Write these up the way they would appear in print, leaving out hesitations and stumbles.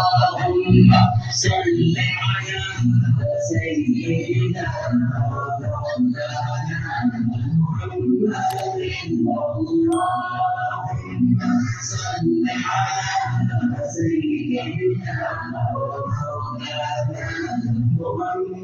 اللهم صل على سيدنا مولانا محمد اللهم صل على سيدنا مولانا محمد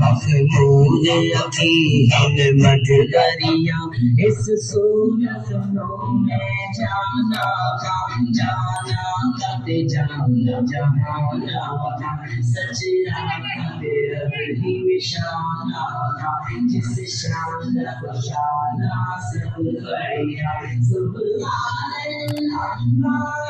محمود یقین مت دریا اس صورت میں جانا کا جانا جہانا کا سچ رہی نشانہ کا جس شان شانہ سب بڑھیا سبحان اللہ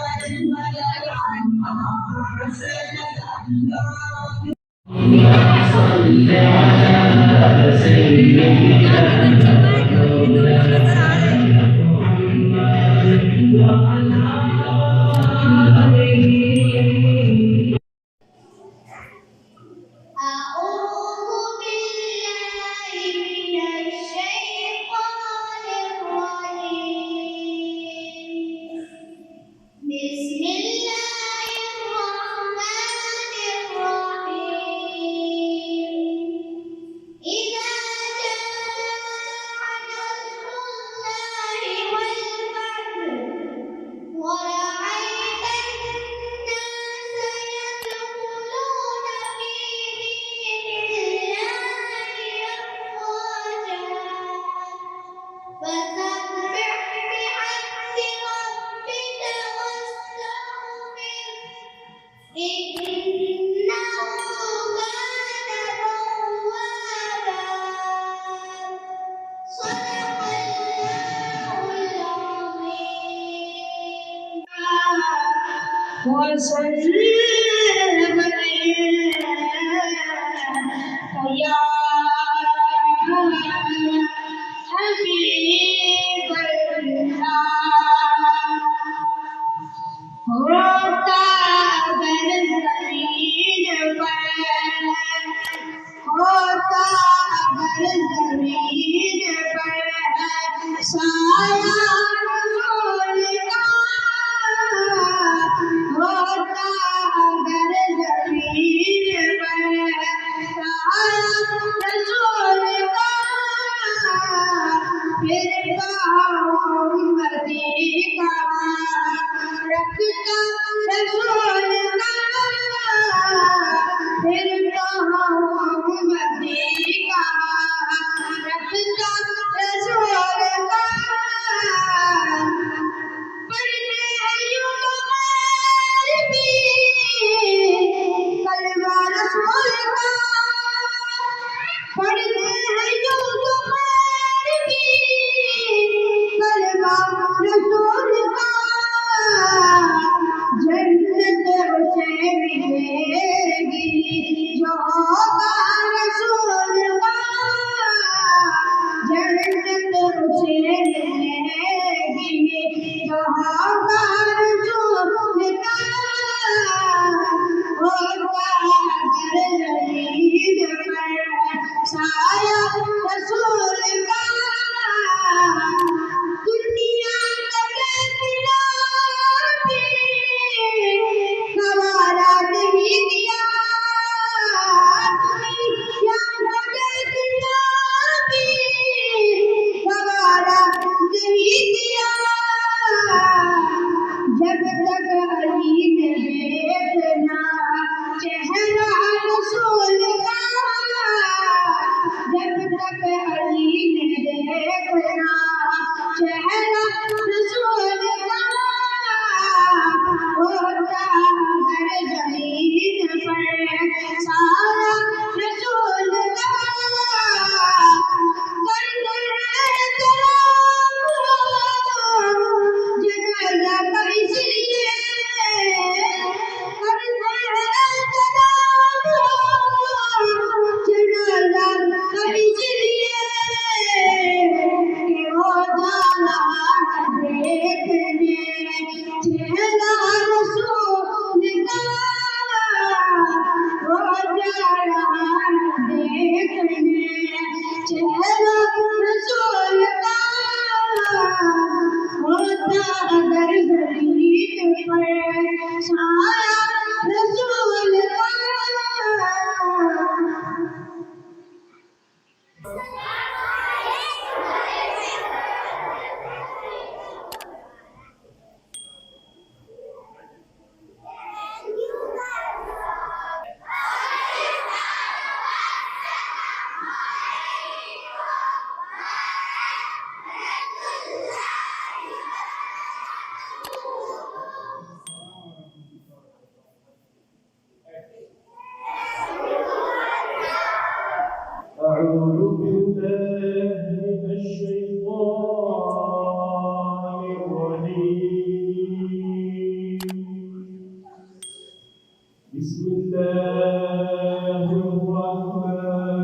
الله الرحمن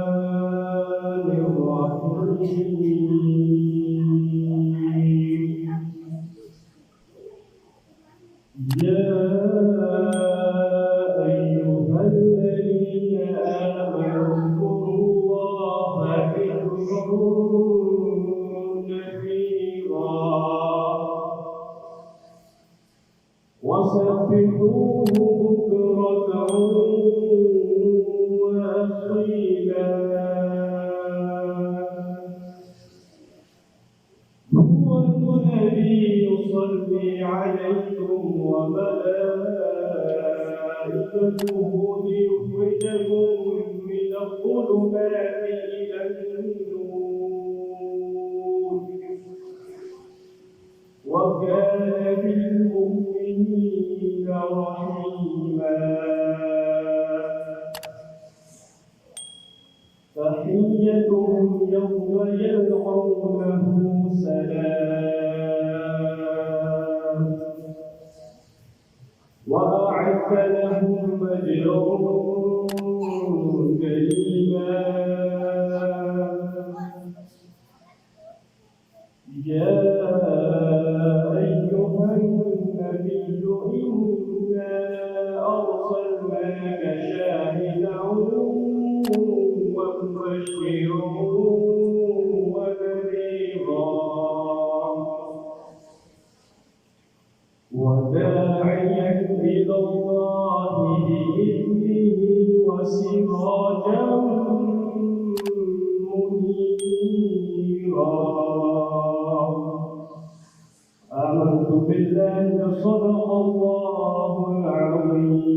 الرحيم يا أيها الذين آمنوا اذكروا الله ذكرا كثيرا وسبحوه بكرة وأصيلا هو الذي يصلي عليكم وملائكته ليخرجكم من الظلمات إلى النور وكان بالمؤمنين رحيما تحيتهم يوم يلقونه سلام وأعد لهم أجرا كريما يا أيها النبي إنا أرسلناك شاهدا ومبشرا ونذيرا وداعيا إلى الله بإذنه وسراجا منيرا آمنت بالله صدق الله العظيم.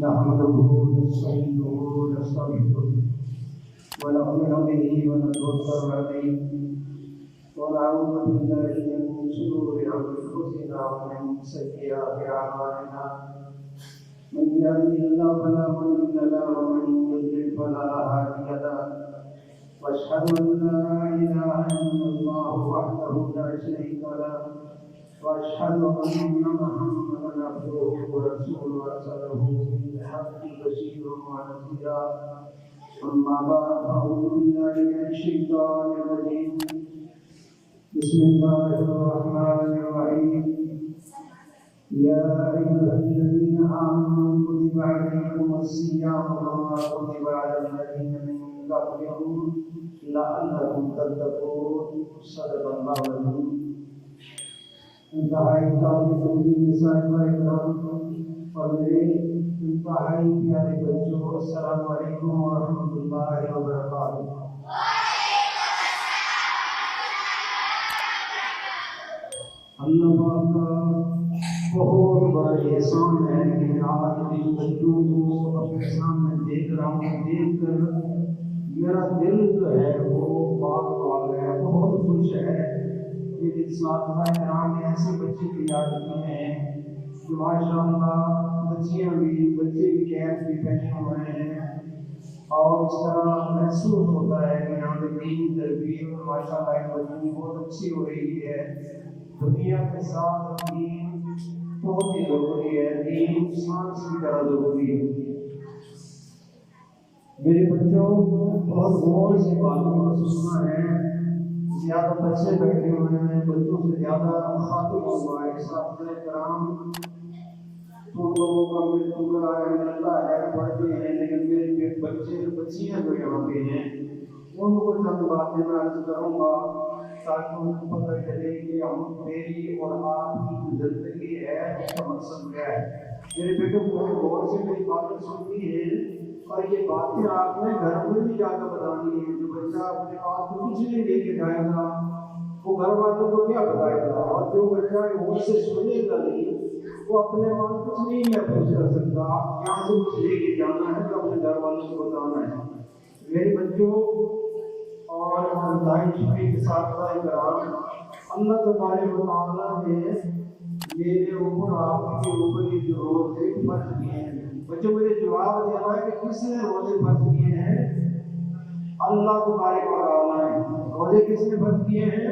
نحمده ونستعينه ونستغفره ونؤمن به ونتوكل عليه ونعوذ بالله من شرور انفسنا ومن سيئات اعمالنا من يهده الله فلا مضل له ومن يضلل فلا هادي له واشهد ان لا اله الا الله وحده لا شريك له واشهد ان محمدا عبده ورسوله ارسله بالحق بشيرا ونذيرا أما بعد فأعوذ بالله من الشيطان الرجيم بسم الله الرحمن الرحيم يا أيها الذين آمنوا كتب عليكم الصيام كما كتب على الذين من قبلكم لعلكم تتقون صدق الله العظيم انتہائی تعلیم نسائی کرام اور میرے انتہائی پیارے بچوں السلام علیکم ورحمۃ اللہ وبرکاتہ۔ اللہ پاک کا بہت بڑا احسان ہے کہ میں آج ان بچوں کو اپنے سامنے دیکھ رہا ہوں، دیکھ کر میرا دل جو ہے وہ پاک پاک ہے، بہت خوش ہے۔ میرے اساتذہ کرام نے ایسے بچے تیار کیے ہیں جو ماشاء اللہ بچے بھی کیپ بھی پہنے ہوئے ہیں، اور اس طرح محسوس ہوتا ہے کہ یہاں پہ دین تربیت ماشاء اللہ ان بچوں کی بہت اچھی ہو رہی ہے۔ دنیا کے ساتھ دین بہت ہی ضروری ہے، دین سانس کی طرح ضروری ہے۔ میرے بچوں بہت غور سے باتوں کو سننا ہے، زیادہ بچے بیٹھے ہوئے ہیں، بچوں سے زیادہ خاطب ہوا ہے۔ اساتذہ کرام تو لوگوں کا ملتا ہے پڑھتے ہیں، لیکن میرے بچے بچیاں جو یہاں پہ ہیں ان کو چند باتیں میں عرض کروں گا تاکہ ان کو پتہ چلے کہ ہم میری اور آپ کی جو زندگی ہے اس کا مقصد کیا ہے۔ میرے بیٹے بہت غور سے میری باتیں سنتی ہیں اور یہ باتیں آپ نے گھر میں بھی جا کر بتانی ہے۔ جو بچہ اپنے پاس کچھ نہیں لے کے جائے گا وہ گھر والوں کو کیا بتائے گا، اور جو بچہ غور سے سنے گا نہیں وہ اپنے من کچھ نہیں محفوظ کر سکتا۔ یہاں سے کچھ لے کے جانا ہے تو اپنے گھر والوں کو بتانا ہے۔ میرے بچوں اور شریف کے ساتھ کرام، اللہ تبارک و تعالیٰ نے میرے اوپر آپ کے اوپر یہ جو روزے فرض کیے ہیں، بچوں مجھے جواب دینا ہے کہ کس نے روزے فرض کیے ہیں؟ اللہ تبارک و تعالیٰ نے۔ روزے کس نے فرض کیے ہیں؟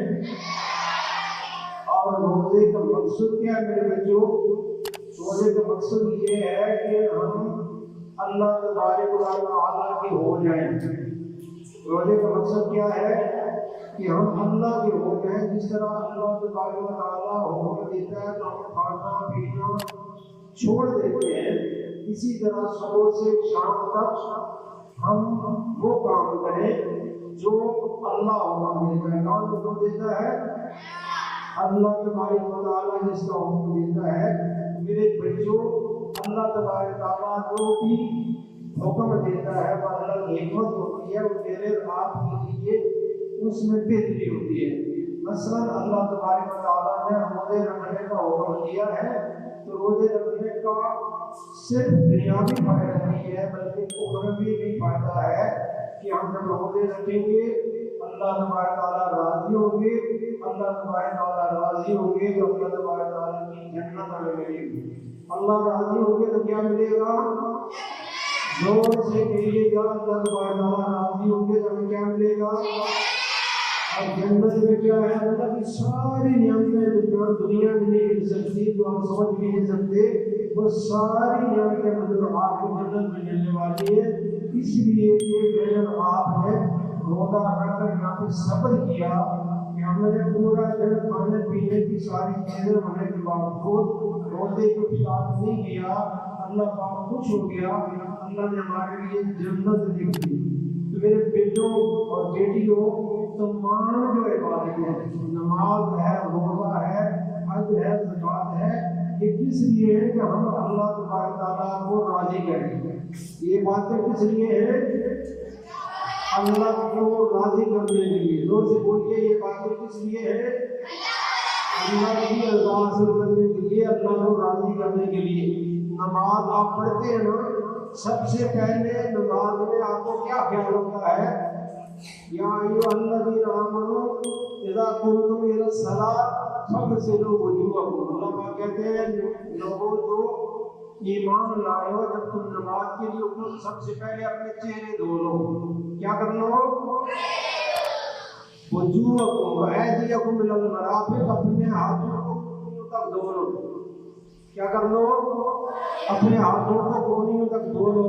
اور روزے کا مقصد کیا ہے میرے بچوں؟ روزے کا مقصد یہ ہے کہ ہم اللہ تبارک و تعالیٰ کے ہو جائیں۔ روزے کا مقصد کیا ہے کہ ہم اللہ کے ہو جائیں۔ جس طرح اللہ تبارک و تعالیٰ حکم دیتا ہے تو ہم کھانا پینا چھوڑ دیتے ہیں، اسی طرح صبح سے شام تک ہم وہ کام کریں جو اللہ حکم دیتا ہے۔ کون حکم دیتا ہے؟ اللہ تبارک و تعالیٰ جس کا حکم دیتا ہے۔ میرے بچوں اللہ تبارک و تعالیٰ جو بھی حکم دیتا ہے وہ اللہ کی حکمت ہوتی ہے، وہ میرے آپ کے لیے اس میں بہتری ہوتی ہے۔ مثلا اللہ تبارک و تعالیٰ نے روزے رکھنے کا حکم دیا ہے تو روزے رکھنے کا صرف دنیاوی فائدہ نہیں ہے بلکہ اخروی بھی فائدہ ہے کہ ہم جب روزے رکھیں گے اللہ تبارک تعالیٰ راضی ہوں گے، اللہ تبارک تعالیٰ راضی ہوں گے تو اللہ تبارک تعالیٰ کی جنت ہمیں ملے گی۔ اللہ راضی ہوں گے تو کیا ملے گا؟ زور سے کہیے گا اللہ تبارک تعالیٰ راضی ہوں گے تو ہمیں کیا ملے گا؟ اور جنت میں کیا ہے؟ اللہ کی ساری نعمتیں جو دنیا میں نہیں مل سکتی، جو ہم سمجھ بھی نہیں سکتے، وہ ساری نعمتیں جو آپ کو جنت میں ملنے والی ہے۔ اس لیے کہ جب آپ نے روزہ رکھ کر یہاں پہ صبر کیا کہ ہم نے پورا دن کھانے پینے کی ساری چیزیں ہونے کے باوجود روزے کو اسٹارٹ نہیں کیا، اللہ پاک خوش ہو گیا، اللہ نے ہمارے لیے جنت لکھ دی۔ تو میرے بیٹوں اور بیٹیوں تمام جو عبادتیں ہیں، نماز ہے، روزہ ہے، حج ہے، زکوٰۃ ہے، یہ کس لیے ہے کہ ہم اللہ تبارک تعالیٰ کو راضی کریں۔ یہ باتیں کس لیے ہیں؟ اللہ کو راضی کرنے کے لیے۔ زور سے بولیے یہ باتیں کس لیے ہیں؟ اللہ کی رضا حاصل کرنے کے لیے، اللہ کو راضی کرنے کے لیے۔ نماز آپ پڑھتے ہیں نا، سب سے پہلے نماز میں آپ کو کیا خیال ہوتا ہے؟ یا ایھا الذین آمنوا اذا قمتم الی الصلاۃ فاغسلوا وجوہکم۔ اللہ پاک کہتے ہیں لوگوں جو ایمان لائے ہو، جب تم نماز کے لیے اٹھو سب سے پہلے اپنے چہرے دھو لو۔ کیا کر لو؟ وجوہکم وایدیکم الی المرافق، اپنے ہاتھوں کو کونیوں تک دھو لو۔ کیا کر لو؟ اپنے ہاتھوں کو کونیوں تک دھو لو۔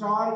4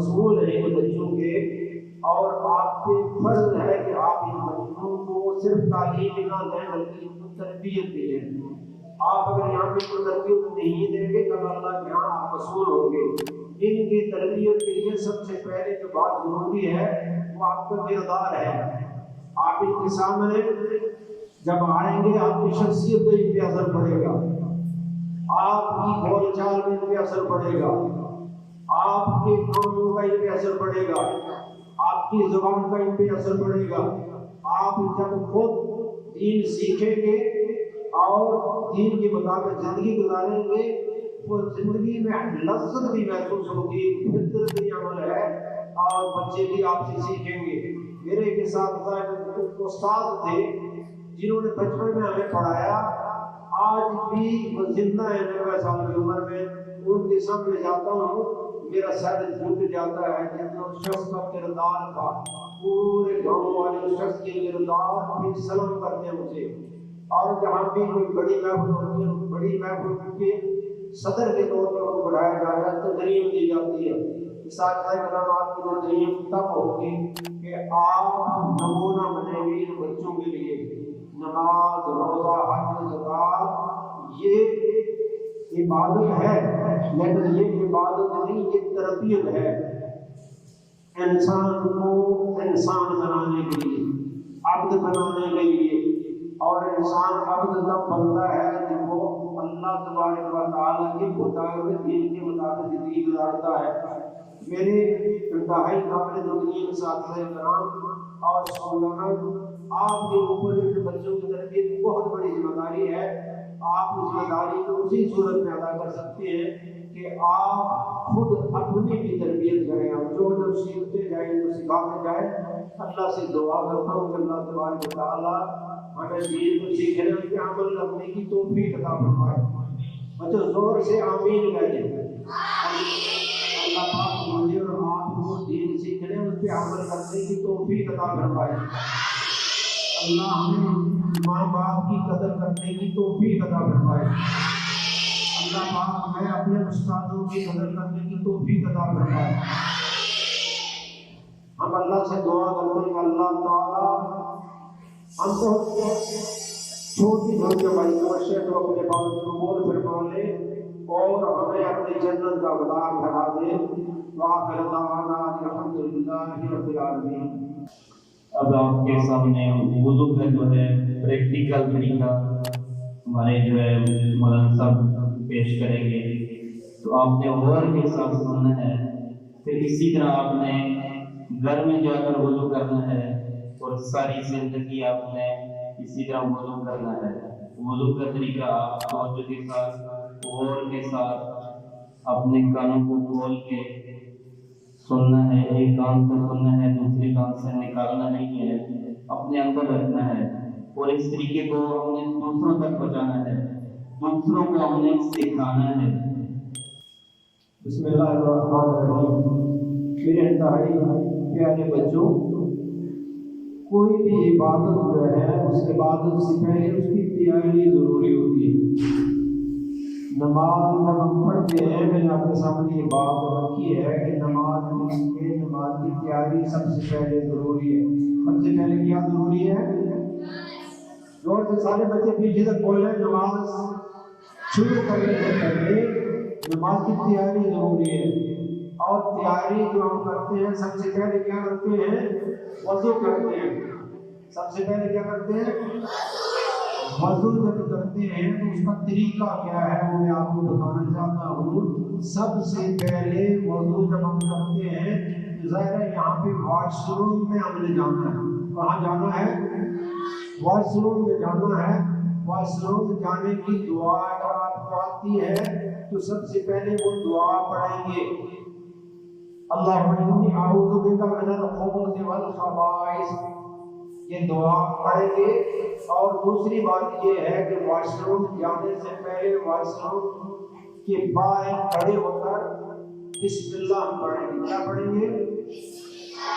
مسئول ہیں ان بچوں کے، اور آپ پہ فرض ہے کہ آپ ان بچوں کو صرف تعلیم نہ دیں بلکہ ان کو تربیت بھی دیں۔ آپ اگر یہاں پہ کوئی تربیت نہیں دیں گے تو اللہ کے یہاں آپ مسئول ہوں گے۔ ان کی تربیت کے لیے سب سے پہلے جو بات ضروری ہے وہ آپ کا کردار ہے۔ آپ ان کے سامنے جب آئیں گے آپ کی شخصیت پہ ان پہ اثر پڑے گا، آپ کی بول چال میں ان پہ اثر پڑے گا، آپ کے کاموں کا ان پہ اثر پڑے گا، آپ کی زبان کا ان پہ اثر پڑے گا۔ آپ جب خود دین سیکھیں گے اور دین کے مطابق زندگی گزاریں گے، وہ زندگی میں لذت بھی محسوس ہوگی، فطرتی عمل ہے، اور بچے بھی آپ سے سیکھیں گے۔ میرے ایک ساتھ استاد تھے جنہوں نے بچپن میں ہمیں پڑھایا، آج بھی وہ زندہ ہیں 90 سال کی عمر میں، ان کے سامنے جاتا ہوں میرا سر جھک جاتا ہے جتنا اس شخص کا کردار تھا۔ پورے گاؤں والے اس شخص کے کردار پہ سلام کرتے ہیں مجھے، اور جہاں بھی کوئی بڑی محفل ہوتی ہے بڑی محفل کے صدر کے طور پر وہ بڑھایا جاتا ہے، تقریم دی جاتی ہے۔ اساتذہ کرام آپ کی تقریم تب ہوگی کہ آپ نمونہ بنیں گے ان بچوں کے لیے۔ نماز، روزہ، حج، زکات یہ عبادت ہے، لیکن یہ عبادت نہیں، یہ تربیت ہے انسان کو انسان بنانے کے لیے، عبد بنانے کے لیے۔ اور انسان عبد تب بنتا ہے جب وہ اللہ تبارک و تعالیٰ کے بتائے ہوئے دین کے مطابق زندگی گزارتا ہے۔ میرے انتہائی قابل تقدیر اساتذہ کرام اور اسکولوں، آپ کے اوپر ان بچوں کی تربیت بہت بڑی ذمہ داری ہے۔ آپ اس ذمہ داری کو اسی صورت میں ادا کر سکتے ہیں کہ آپ خود اپنی بھی تربیت کریں، آپ جو سیکھتے جائیں جو سکھاتے جائیں۔ اللہ سے دعا کرتا ہوں کہ اللہ تبارک و تعالیٰ ہمیں دین کو سیکھنے پہ عمل کرنے کی توفیق عطا فرمائے۔ بچوں زور سے آمین کہتے ہیں۔ اللہ پاک مجھے اور آپ کو دین سیکھنے اس پہ عمل کرنے کی توفیق عطا فرمائے۔ اللہ ہمیں ماں باپ کی قدر کرنے کی توفیق عطا فرمائے۔ اللہ پاک ہمیں اپنے استادوں کی قدر کرنے کی توفیق عطا فرمائے۔ ہم اللہ سے دعا کرتے ہیں کہ اللہ تعالیٰ ہم کو چھوٹی چھوٹی ہماری کوششیں تو اپنے بات کو قبول فرما لے اور ہمیں اپنی جنت کا وعدہ ٹھہرا دے۔ وآخر دعوانا الحمدللہ رب العالمین۔ اب آپ کے سامنے وضو کا جو ہے پریکٹیکل طریقہ ہمارے جو ہے مولانا صاحب پیش کریں گے، تو آپ نے غور کے ساتھ سننا ہے، پھر اسی طرح آپ نے گھر میں جا کر وضو کرنا ہے اور ساری زندگی آپ نے اسی طرح وضو کرنا ہے۔ وضو کا طریقہ آپ توجہ کے ساتھ غور کے ساتھ اپنے کانوں کو کھول کے سننا ہے، ایک کان سے سننا ہے دوسرے کان سے نکالنا نہیں ہے، اپنے اندر رکھنا ہے، اور اس طریقے کو ہم نے دوسروں تک پہنچانا ہے، دوسروں کو ہم نے سکھانا ہے۔ بسم اللہ الرحمن الرحیم۔ میرے انتہائی پیارے بچوں، کوئی بھی عبادت جو ہے اس عبادت سے پہلے اس کی تیاری ضروری ہوتی ہے۔ نماز جب ہم پڑھتے ہیں، میں نے آپ کے سامنے یہ بات رکھی ہے کہ نماز کی تیاری سب سے پہلے ضروری ہے۔ سب سے پہلے کیا ضروری ہے؟ زور سے سارے بچے پیچھے تک بولیں، نماز شروع کرنے سے پہلے نماز کی تیاری ضروری ہے۔ اور تیاری جو ہم کرتے ہیں سب سے پہلے کیا کرتے ہیں؟ وضو کرتے ہیں۔ سب سے پہلے کیا کرتے ہیں؟ وضو جب کرتے ہیں تو اس کا طریقہ کیا ہے وہ میں آپ کو بتانا چاہتا ہوں۔ سب سے پہلے وضو جب ہم کرتے ہیں، ظاہر ہے یہاں پہ واش روم میں ہم نے جانا ہے۔ کہاں جانا ہے؟ واش روم میں جانا ہے۔ واش روم میں جانے کی دعا اگر آپ کو آتی ہے تو سب سے پہلے وہ دعا پڑھیں گے، اللہم انی اعوذ بک من الخبث والخبائث، یہ دعا پڑھیں گے۔ اور دوسری بات یہ ہے کہ واش روم جانے سے پہلے واش روم کے باہر کھڑے ہو کر بسم اللہ پڑھیں گے۔ کیا پڑھیں گے؟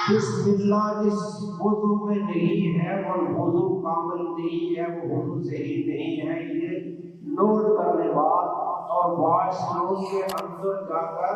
بسم اللہ۔ جس وضو میں نہیں ہے وہ وضو کامل نہیں ہے، وہ وضو صحیح نہیں ہے، یہ نوٹ کرنے بعد اور واش روم کے اندر جا کر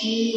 3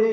1,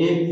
1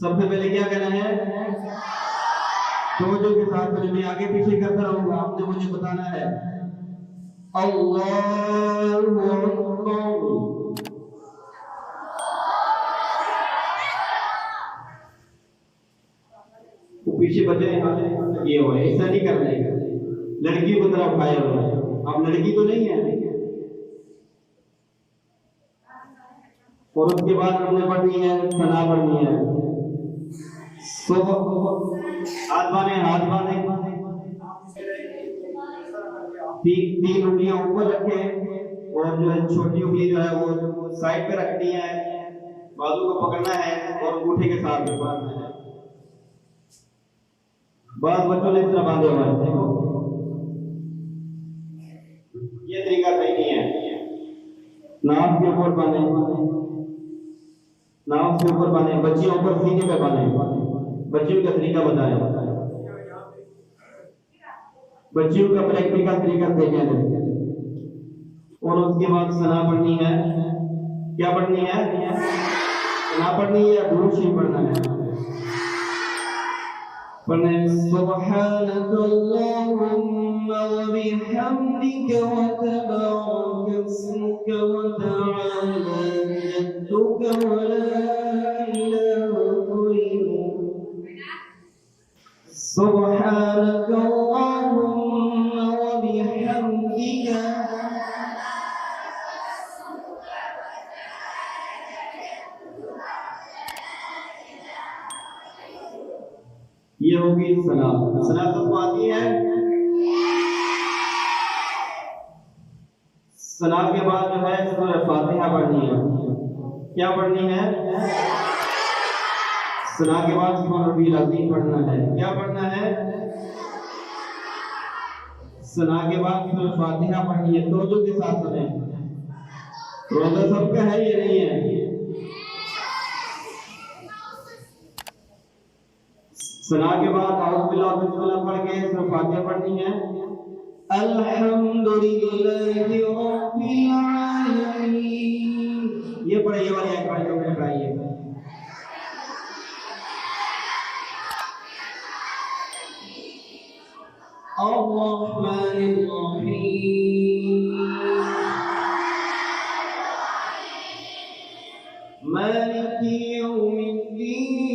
سب سے پہلے کیا کہنا ہے؟ توجہ کے ساتھ میں آگے پیچھے کرتا رہوں گا، آپ نے مجھے بتانا ہے اللہ اکبر۔ وہ پیچھے بچے یہ ہوئے، ایسا نہیں کرنا ہے، لڑکی کو طرف اٹھائے ہوئے، اب لڑکی تو نہیں ہے۔ اور اس کے بعد ہم نے پڑھنی ہے ثنا پڑھنی ہے، ہاتھ باندھیں، تین انگلیاں اوپر رکھے اور جو ہے چھوٹی انگلی جو ہے وہ سائڈ پہ رکھنی ہے، بازو کو پکڑنا ہے اور انگوٹھے کے ساتھ باندھنا ہے۔ بعض بچوں نے اس طرح باندھے ہوئے ہیں، دیکھو یہ طریقہ صحیح نہیں ہے۔ ناف کے اوپر باندھیں، ناف کے اوپر باندھیں، بچیوں اوپر سینے پہ باندھیں۔ بچیوں کا طریقہ بتائیں، بچیوں کا پریکٹیکل طریقہ دیکھیں دیں۔ اور اس کے بعد ثنا پڑھنی ہے، کیا پڑھنی ہے؟ ثنا پڑھنی ہے یا درود شریف پڑھنا ہے؟ پڑھنے سبحانک اللہم وبحمدک وتبارک اسمک وتعالی جدک ولا الہ غیرک۔ سبحانک اللہم وبحمدک یہ ہوگی ثنا۔ ثنا سب کو آتی ہے؟ ثنا کے بعد جو ہے سورہ فاتحہ پڑھنی ہے، کیا پڑھنی ہے؟ ثنا کے بعد سبحان ربی العظیم پڑھنا ہے، کیا پڑھنا ہے؟ ثنا کے بعد سورہ فاتحہ پڑھنی ہے۔ توجہ کے ساتھ سنیں، روزہ سب کا ہے یہ نہیں ہے؟ ثنا کے بعد اعوذ باللہ بسم اللہ پڑھ کے سورہ فاتحہ پڑھنی ہے۔ الحمدللہ رب العالمین، یہ پڑھیں، یہ والی آیت پڑھیں جو میں نے پڑھائی ہے۔ الرحمن الرحیم مالک یوم الدین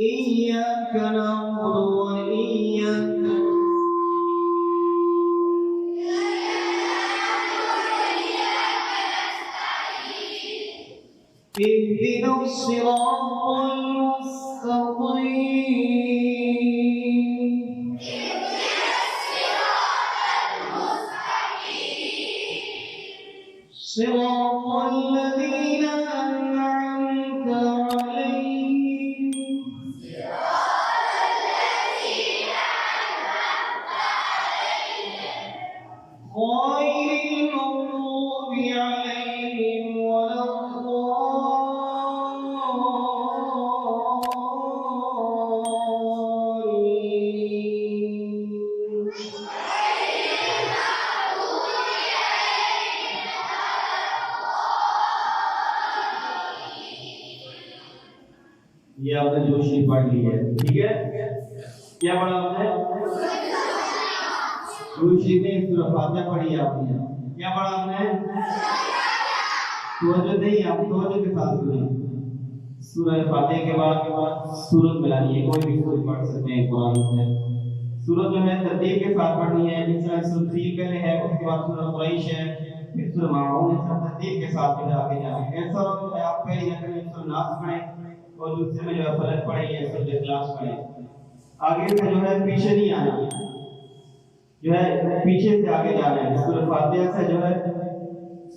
إياك نعبد وإياك اهدنا الصراط المستقيم صراط الذين أنعمت عليهم غير المغضوب عليهم ولا الضالين۔ یہ آپ نے جو شریف پڑھ لی ہے، ٹھیک ہے؟ کیا پڑھا آپ نے؟ درود شریف میں سورہ فاتحہ پڑھی آپ نے، کیا پڑھا آپ نے؟ توجہ نہیں، آپ توجہ کے ساتھ سنیں۔ سورہ فاتحہ کے بعد سورت ملانی ہے، کوئی بھی سورت پڑھ سکتے ہیں قرآن سے۔ سورت جو ہے ترتیب کے ساتھ پڑھنی ہے، جس طرح سورۃ فیل پہلے ہے، اس کے بعد سورۃ قریش ہے، پھر سورۃ ماعون ہے، سب ترتیب کے ساتھ جو ہے آگے جانا ہے۔ ایسا ہو کہ آپ پہلی رکعت میں سورۃ ناس پڑھیں اور دوسرے میں جو ہے فلق پڑھیں یا سورۃ اخلاص پڑھیں۔ آگے سے جو ہے پیچھے نہیں آنا، جو ہے پیچھے سے آگے جانا ہے۔ سورۃ فاتحہ سے جو ہے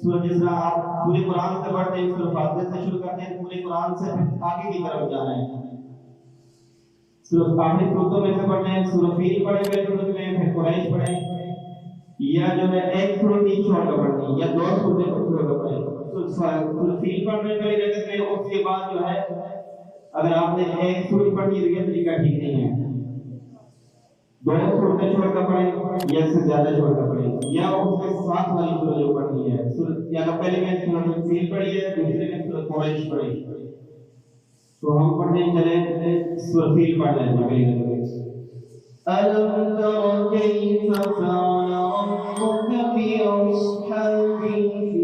سورۃ، جس طرح آپ پورے قرآن سے پڑھتے ہیں، سورۃ فاتحہ سے شروع کرتے ہیں، پورے قرآن سے آگے کی طرف جانا ہے۔ سورۃ آخری صورتوں میں سے پڑھنا ہے، سورۃ فیل پڑھیں پہلے صورت میں، پھر قریش پڑھیں، یا جو ہے ایک صورت ہی چھوڑ کر پڑھنی یا دو صورتیں چھوڑ کر پڑھیں۔ سورۃ فیل پڑھ رہے پہلے رکعت میں، اس کے بعد جو ہے اگر آپ نے ایک صورت پڑھی تو یہ طریقہ ٹھیک نہیں ہے۔ دو صورتیں چھوڑ کر پڑھیں یا اس سے زیادہ چھوڑ کر پڑھیں یا اس کے ساتھ والی سورہ جو پڑھنی ہے یا تو پہلے میں سورۃ الفیل پڑھی ہے دوسرے میں سورۃ قریش پڑھی. تو ہم پڑھنے چلیں سورۃ الفیل پڑھ لیں پہلے. ألم تر كيف فعل ربك بأصحاب الفيل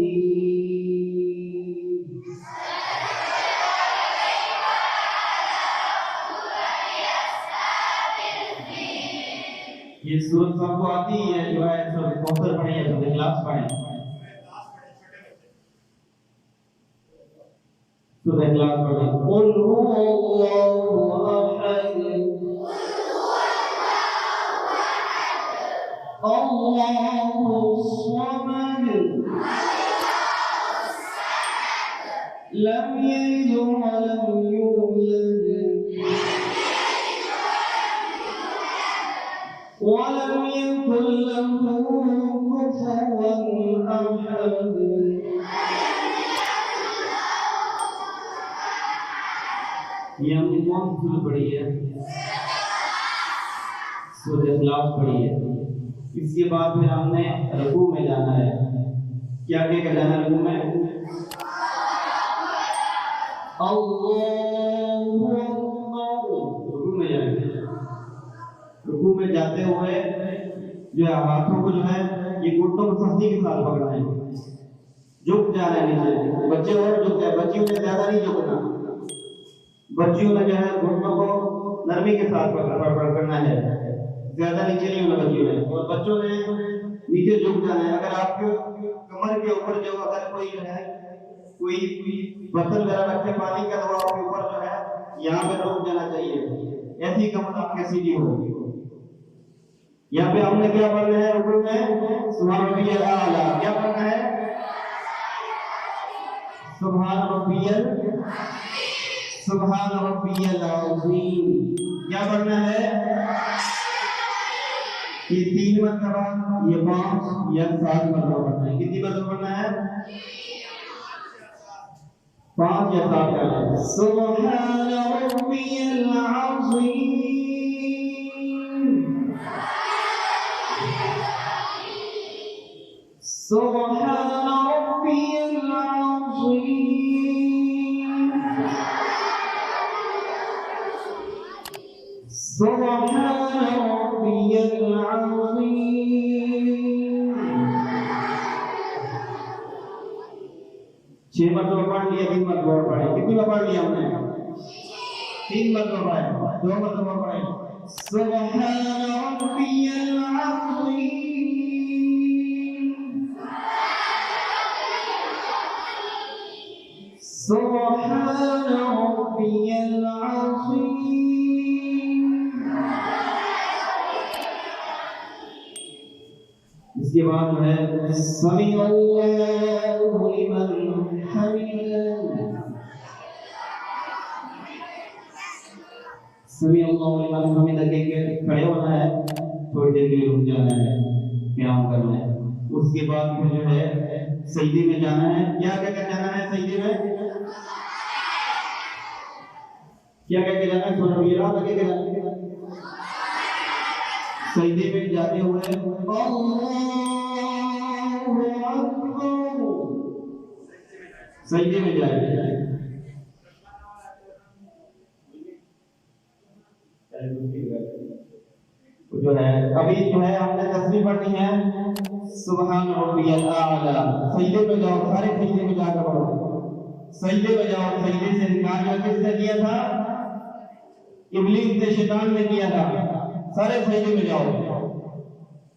یہ سورت سب کو آتی ہے جو ہے سورت کوثر پڑھی ہے سورت اخلاص پڑھی سورت اخلاص پڑھی. قل هو الله أحد الله الصمد لم يلد ولم يولد ولم يكن له كفوا أحد. یہ ہم نے کون سی سورت پڑھی ہے؟ سورۃ اخلاص پڑھی ہے. اس کے بعد پھر ہم نے رکوع میں جانا ہے. کیا کہہ کر جانا ہے رکوع میں؟ اللہ اکبر. رکوع میں جائیں گے. رکوع میں جاتے ہوئے جو ہے ہاتھوں کو جو ہے یہ گھٹنوں کو سختی کے ساتھ پکڑنا ہے. جھک جانا ہے نیچے. بچے اور جھک جائے. بچیوں نے زیادہ نہیں جھکنا. بچیوں نے جو ہے گھٹنوں کو نرمی کے ساتھ پکڑنا ہے. زیادہ نیچے نہیں ہونا بچیوں نے. اور بچوں نے نیچے جھک جانا ہے. اگر آپ کے کمر کے اوپر جو اگر کوئی جو ہے کوئی برتن وغیرہ رکھے پانی کا تو آپ کے اوپر جو ہے یہاں پہ رک جانا چاہیے. ایسی کمر آپ کی سیدھی ہوگی. یہاں پہ ہم نے کیا پڑھنا ہے رکوع میں؟ سبحان ربی الاعلی. کیا پڑھنا ہے؟ سبحان ربی العظیم. کیا پڑھنا ہے؟ یہ 3 مرتبہ یہ 5 یا 7 مرتبہ پڑھنا ہے. کتنی مرتبہ پڑھنا ہے؟ 5 یا 7 کرنا ہے. سبحان ربی العظیم سبحان ربی العظیم سبحان ربی العظیم. 6 مرتبہ پڑھ لیا. 3 مرتبہ اور پڑھیں. کتنی بار پڑھ لیا ہم نے؟ 3 مرتبہ پڑھیں. 2 مرتبہ پڑھیں. سبحان ربی العظیم سبحان ربی العظیم. اس کے بعد جو ہے سمیع اللہ لمن حمدہ. سمیع اللہ لمن حمدہ کہہ کے کھڑے ہونا ہے. تھوڑی دیر کے لیے رک جانا ہے. قیام کرنا ہے. اس کے بعد پھر جو ہے سجدے میں جانا ہے. کیا کہہ کر جانا ہے سجدے میں؟ کیا کہہ کے جانا ہے؟ سورہ الفیل کہہ کے جانا ہے. سجدے میں جاتے ہوئے اللہ اکبر. سجدے میں جائے. جو ہے ابھی جو ہے ہم نے تسبیح پڑھنی ہے سبحان ربی الاعلی. سجدے میں جاؤ. سارے سجدے میں جا کر پڑھو. سجدے میں جاؤ. سجدے سے انکار جو کس نے کیا تھا؟ ابلیس نے، شیطان نے کیا تھا. سارے سجدے میں جاؤ.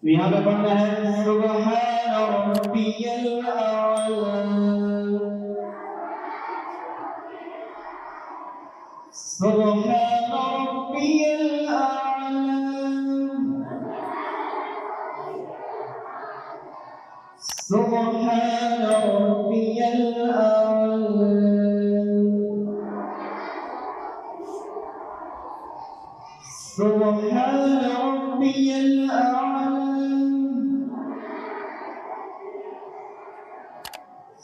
تو یہاں پہ پڑھنا ہے سبحان ربی الاعلی سبحان ربی الاعلی سبحان ربی الاعلی سبحان ربی الاعلی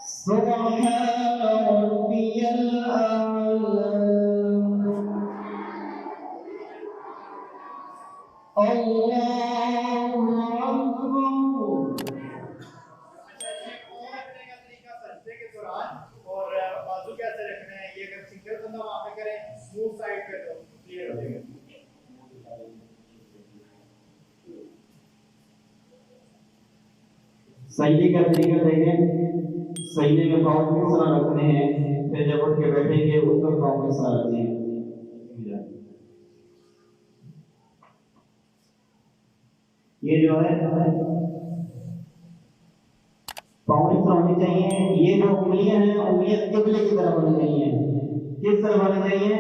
سبحان ربی الاعلی سجدے کا طریقہ دیکھیں، سجدے میں پاؤں کس طرح رکھنے ہیں، پھر جب اٹھ کے بیٹھیں گے اس پر پاؤں کس طرح رکھنے ہیں. یہ جو ہے پاؤں اس طرح ہونے چاہیے. یہ جو انگلیاں ہیں انگلیاں قبلے کی طرف ہونی چاہیے. کس طرف ہونی چاہیے؟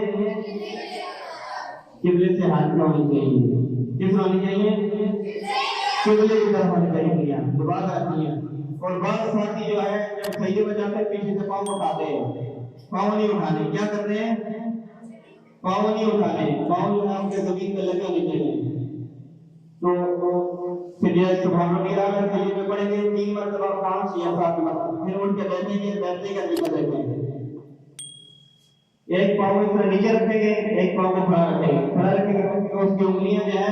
قبلے سے ہاتھ میں ہونی چاہیے. کس طرح ہونی چاہیے؟ قبلے کی طرف ہونی چاہیے انگلیاں. دوبارہ آتی ہیں. اور بعض ساتھی جو ہے جب سجدے میں جاتے ہیں پیچھے سے پاؤں اٹھاتے ہیں. پاؤں نہیں اٹھانے. کیا کرتے ہیں؟ پاؤں نہیں اٹھانے. پاؤں جو ہے آپ کے زمین پہ لگے ہونے چاہیے. تو پھر یہ سبحان اللہ اگر سجدے میں پڑھیں گے 3 مرتبہ 5 یا 7 مرتبہ پھر اٹھ کے بیٹھیں گے. بیٹھنے کا طریقہ دیکھیں گے. ایک پاؤں اس طرح نیچے رکھیں گے، ایک پاؤں کو کھڑا رکھیں گے. کھڑا رکھیں گے تو اس کی انگلیاں جو ہے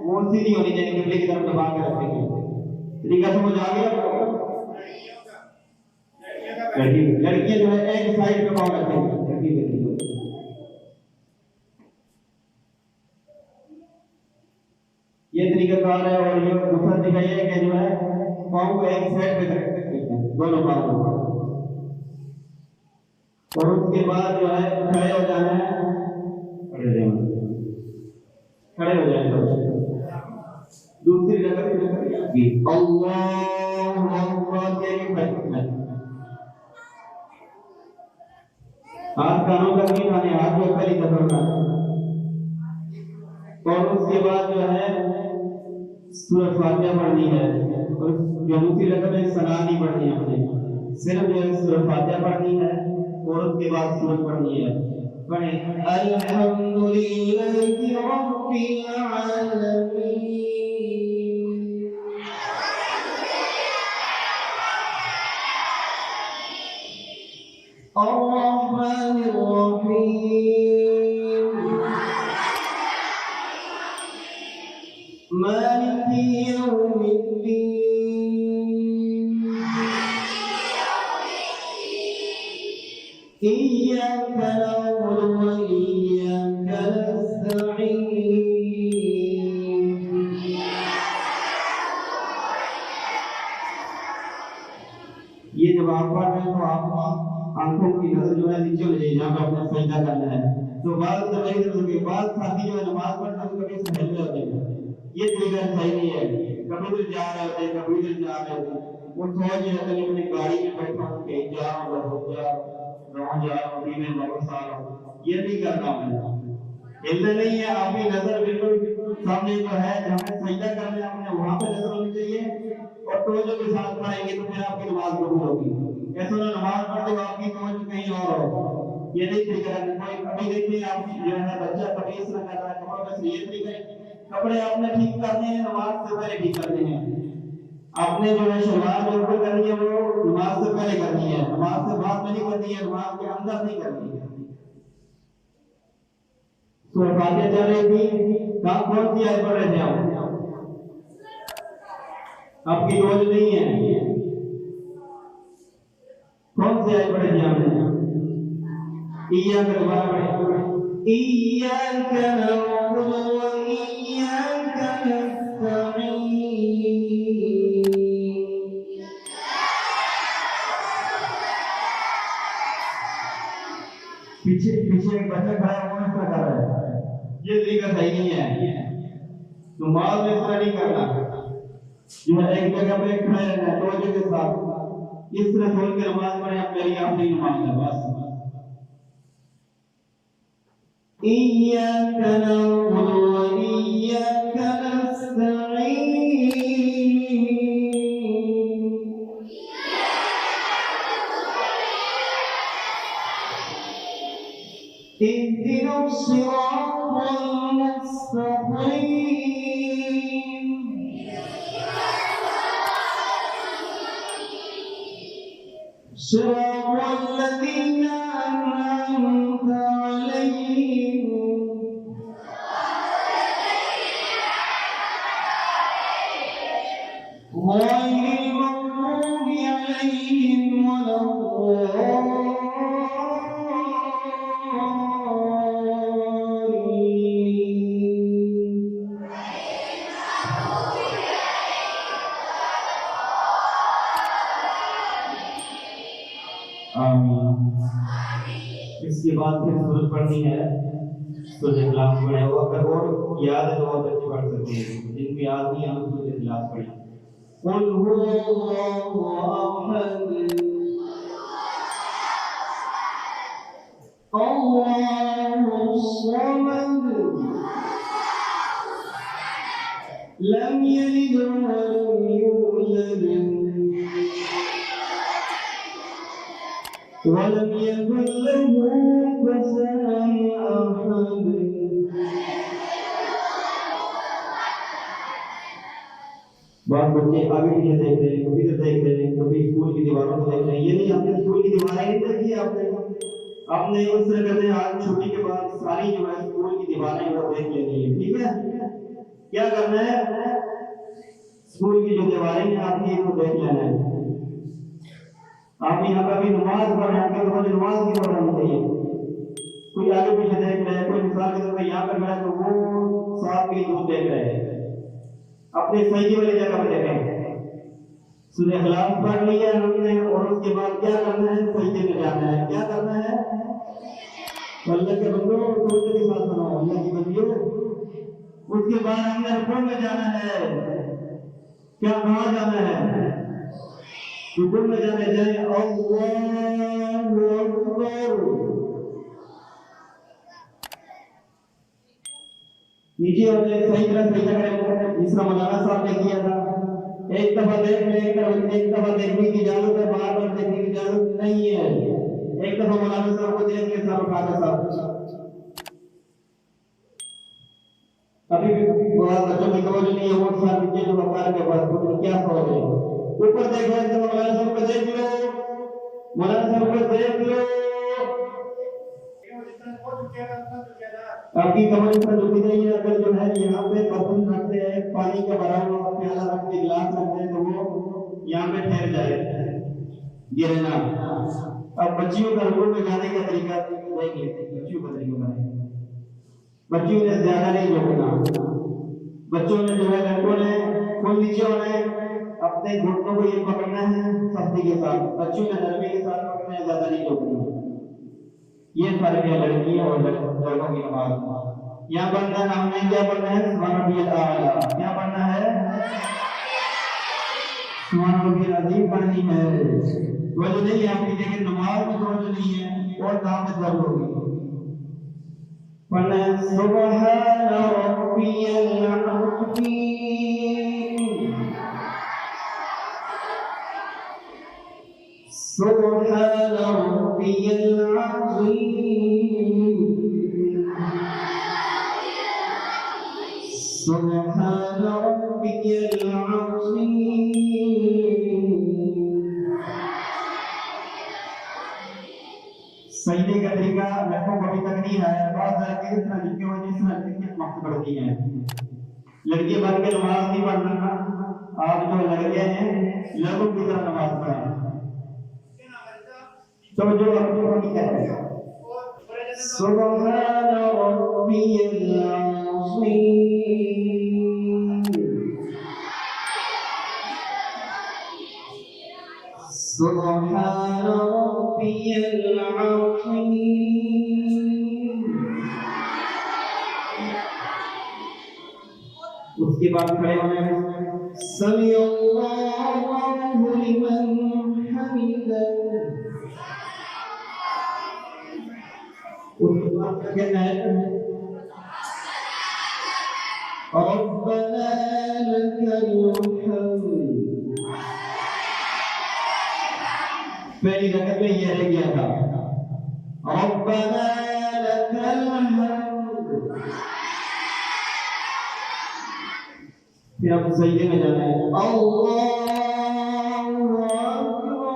وہ سیدھی ہونی چاہیے، قبلے کی طرف دبا کے رکھیں گے. طریقہ سمجھ آ گیا آپ کو؟ لڑکیاں جو ہے ایک سائڈ پہ پاؤں رکھیں گے. یہ طریقہ کار ہے. اور یہ دوسرا طریقہ یہ ہے کہ جو ہے پاؤں کو ایک سائڈ پہ رکھتے ہیں، دونوں پاؤں کو. اور اس کے بعد جو ہے کھڑے ہو جانا ہے. کھڑے ہو جائیں گے. دوسری رکعت کی اللہ اکبر کے بیٹھنا. ہاتھ کانوں تک نہیں اٹھانے، ہاتھ کو اوپر ہی دبانا. اور اس کے بعد جو ہے سورۃ فاتحہ پڑھنی ہے. اور جو دوسری رکعت میں ثنا نہیں پڑھنی ہے. ہم نے صرف جو ہے سورۃ فاتحہ پڑھنی ہے اور اس کے بعد سورت پڑھنی ہے. پڑھیں الحمدللہ رب العالمین الرحمن الرحیم مالک یوم الدین إياك نعبد وإياك نستعين. یہ جب آپ پڑھ رہے ہیں تو آپ آنکھوں کی نظر جو ہے نیچے ہو جائے جہاں پہ اپنا سجدہ کرنا ہے. تو بعض ساتھی جو ہے نماز پڑھتے ہیں کبھی سہل میں ہوتے ہیں. یہ طریقہ صحیح نہیں ہے. کبھی ادھر جا رہے ہوتے ہیں، کبھی ادھر جا رہے ہوتے ہیں. وہ سوچ رہے ہوتے ہیں اپنی گاڑی میں بیٹھا ہوں کہیں جا رہا ہوں ہو جا میں واپس آ رہا ہوں. یہ نہیں کرنا ہے. ہلنا نہیں ہے. آپ کی نظر بالکل سامنے جو ہے جہاں پہ سجدہ کرنا ہے آپ نے وہاں پہ نظر ہونی چاہیے. اور توجہ کے ساتھ پڑھیں گے تو پھر آپ کی نماز قبول ہوگی. ایسا نہ نماز پڑھتے آپ کی توجہ کہیں اور ہو. یہ نہیں طریقہ ہے. کوئی کبھی دیکھیں آپ جو ہے بچہ کبھی اس طرح کر رہا ہے کپڑوں میں سے. یہ طریقہ ہے کپڑے آپ نے ٹھیک کرنے ہیں نماز سے پہلے ٹھیک کرنے ہیں. آپ نے جو ہے شلوار جو اوپر کرنی ہے وہ نماز سے پہلے کرنی ہے، نماز سے بعد میں نہیں کرنی ہے، نماز کے اندر نہیں کرنی ہے. سورۃ فاتحہ چل رہی تھی، کہاں کون سی آیت پڑھ رہے تھے آپ کی توجہ نہیں ہے. کون سی آیت پڑھ رہے تھے آپ نے؟ ایاک دوبارہ پڑھیں. ایاک نعبد و ایاک نستعین. پیچھے ایک بچہ کھڑا ہے وہ اس طرح کر رہا ہے. یہ طریقہ صحیح نہیں ہے. نماز میں اس طرح نہیں کرنا. جو ہے ایک جگہ پہ کھڑے رہنا ہے توجہ کے ساتھ. اس طرح سوچ کے نماز پڑھیں آپ میری آخری نماز ہے بس. ایاک نعبد و ایاک نستعین. اهدنا الصراط المستقيم صراط الذين أنعمت عليهم غير المغضوب عليهم ولا الضالين. آمین۔ اس کے بعد پھر سورج پڑھنی ہے، سورج اخلاص پڑھے، وہ اگر اور یاد ہے تو اور بچے پڑھ سکتے ہیں، جن کو یاد نہیں ہے وہ سورج اخلاص پڑھیں۔ قل هو الله احد الله الصمد لم يلد ولم يولد ولم يكن له كفوا احد۔ بعض بچے آگے پیچھے دیکھ رہے ہیں، کبھی ادھر دیکھ رہے ہیں، کبھی اسکول کی دیواروں کو دیکھ رہے ہیں۔ یہ نہیں، آپ نے اسکول کی دیواریں نہیں دیکھی، آپ نے اس طرح کرتے ہیں آج چھٹی کے بعد ساری جو ہے اسکول کی دیواریں وہ دیکھ لینی ہے، ٹھیک ہے؟ کیا کرنا ہے؟ اسکول کی جو دیواریں ہیں آپ کی وہ دیکھ لینا ہے۔ آپ یہاں پر بھی نماز پڑھ رہے ہیں، آپ کے نماز کی پڑھ رہی چاہیے۔ کوئی آگے پیچھے دیکھ رہے ہیں، کوئی مثال کے طور پر یہاں پر کھڑا ہے تو وہ ساتھ کے دور دیکھ رہے ہیں، اپنے سجدے والی جگہ پر دیکھیں۔ سورہ اخلاص پڑھ لیا ہم نے، اور اس کے بعد کیا کرنا ہے؟ سجدے میں جانا ہے۔ کیا کرنا ہے؟ اللہ کے بندو توجہ کے ساتھ سنو، اللہ کی بندیوں، اس کے بعد ہم نے رکوع میں جانا ہے۔ کیا کہاں جانا ہے؟ رکوع میں جانے جائیں اللہ اکبر، نیچے ہوتے صحیح طرح سجدہ کریں، جس طرح مولانا صاحب نے کیا تھا۔ ایک دفعہ دیکھ لیں، ایک دفعہ دیکھنے کی اجازت ہے، بار بار دیکھنے کی اجازت نہیں ہے۔ ایک دفعہ مولانا صاحب کو دیکھ لیں، سر اٹھا کے صاحب، ابھی بھی بہت بچوں کی توجہ نہیں ہے، وہ ساتھ نیچے جو وقار کے بعد خود کیا سوچ رہے ہیں۔ اوپر دیکھو، ایک دفعہ مولانا صاحب کو دیکھ لو، مولانا صاحب کو دیکھ لو، آپ کی کمر پر جھکی نہیں ہے۔ اگر جو ہے یہاں پہ برتن رکھتے ہیں، پانی کا بھرا ہوا پیالہ رکھتے، گلاس رکھتے ہیں، تو وہ یہاں پہ ٹھہر جائے، گرے نہ۔ اب بچیوں کا رکوع میں جانے کا طریقہ دیکھ لیتے ہیں، بچیوں کا طریقہ بتائیں۔ بچیوں نے زیادہ نہیں جھکنا، بچوں نے جو ہے لڑکوں نے کوئی نیچے ہونا ہے، اپنے گھٹنوں کو یہ پکڑنا ہے سختی کے ساتھ، بچوں نے نرمی کے ساتھ پکڑنا ہے، زیادہ نہیں جھکنا۔ یہ فرق ہے لڑکیوں اور لڑکوں کی نماز۔ یہاں پڑھنا ہے، ہم نے کیا پڑھنا ہے؟ سبحان ربی الاعلیٰ۔ کیا پڑھنا ہے؟ سبحان ربی العظیم پڑھنی ہے۔ توجہ نہیں ہے آپ کی، لیکن نماز میں توجہ نہیں ہے اور کام میں درد ہوگی۔ پڑھنا ہے سبحان ربی العظیم، سبحان ربی العظیم، سبحان ربی العظیم۔ سجدے کا طریقہ لڑکوں کو ابھی تک نہیں آیا، بعض لڑکے اس طرح لکھے ہوئے جس طرح لڑکیاں وقت پڑھتی ہیں۔ لڑکی بن کے نماز نہیں پڑھنا، آپ جو لڑکے ہیں لڑکوں کی طرح نماز پڑھیں۔ تو جو اپنی ہے سبحان ربی العظیم، سبحان ربی العظیم۔ اس کے بعد کھڑے ہونے میں سمیع اللہ لمن حمدہ، اس کے بعد کہنا ہے ربنا لک الحمد۔ پہلی رکعت میں یہ رہ گیا تھا ربنا لک الحمد، پھر اب سجدے میں جانا ہے اللہ اکبر۔